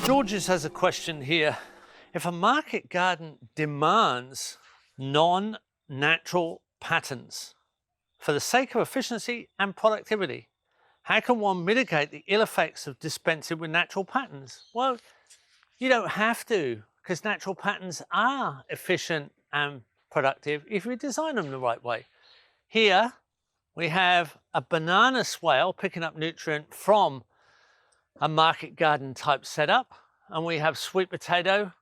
George's has a question here. If a market garden demands non-natural patterns for the sake of efficiency and productivity, how can one mitigate the ill effects of dispensing with natural patterns? Well, you don't have to, because natural patterns are efficient and productive if you design them the right way. Here we have a banana swale picking up nutrient from a market garden type setup, and we have sweet potato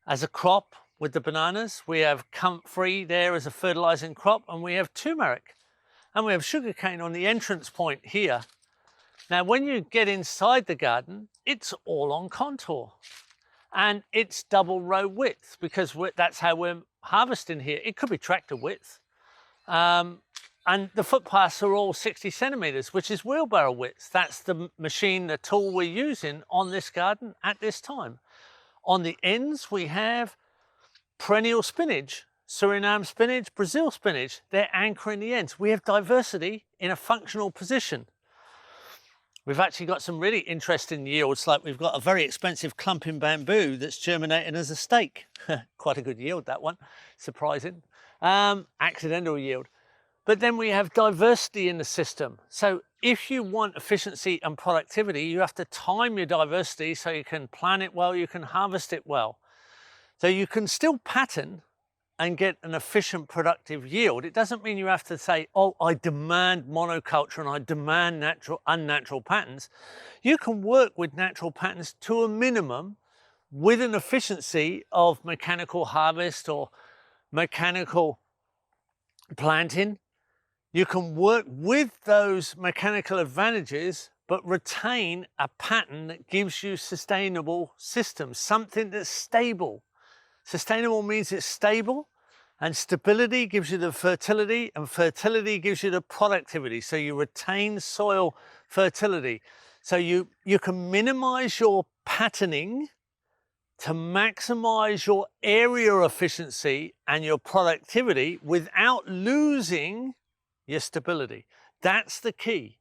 as a crop with the bananas. We have comfrey there as a fertilizing crop, and we have turmeric, and we have sugarcane on the entrance point here. Now, when you get inside the garden, it's all on contour, and it's double row width, because that's how we're harvesting here. It could be tractor width. And the footpaths are all 60 centimeters, which is wheelbarrow width. That's the machine, the tool we're using on this garden at this time. On the ends, we have perennial spinach, Suriname spinach, Brazil spinach. They're anchoring the ends. We have diversity in a functional position. We've actually got some really interesting yields, like we've got a very expensive clumping bamboo that's germinating as a stake. Quite a good yield, that one, surprising. Accidental yield. But then we have diversity in the system. So if you want efficiency and productivity, you have to time your diversity so you can plan it well, you can harvest it well. So you can still pattern and get an efficient, productive yield. It doesn't mean you have to say, oh, I demand monoculture and I demand unnatural patterns. You can work with natural patterns to a minimum with an efficiency of mechanical harvest or mechanical planting. You can work with those mechanical advantages, but retain a pattern that gives you sustainable systems, something that's stable. Sustainable means it's stable, and stability gives you the fertility, and fertility gives you the productivity. So you retain soil fertility. So you can minimize your patterning to maximize your area efficiency and your productivity without losing your stability. That's the key.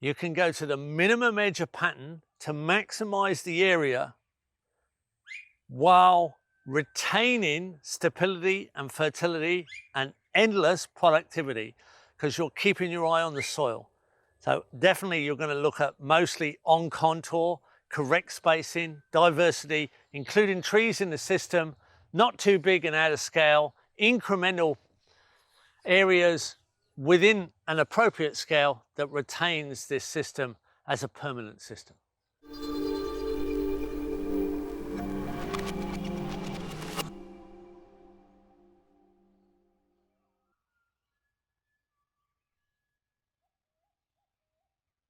You can go to the minimum edge of pattern to maximize the area while retaining stability and fertility and endless productivity, because you're keeping your eye on the soil. So definitely you're going to look at mostly on contour, correct spacing, diversity, including trees in the system, not too big and out of scale, incremental areas within an appropriate scale that retains this system as a permanent system.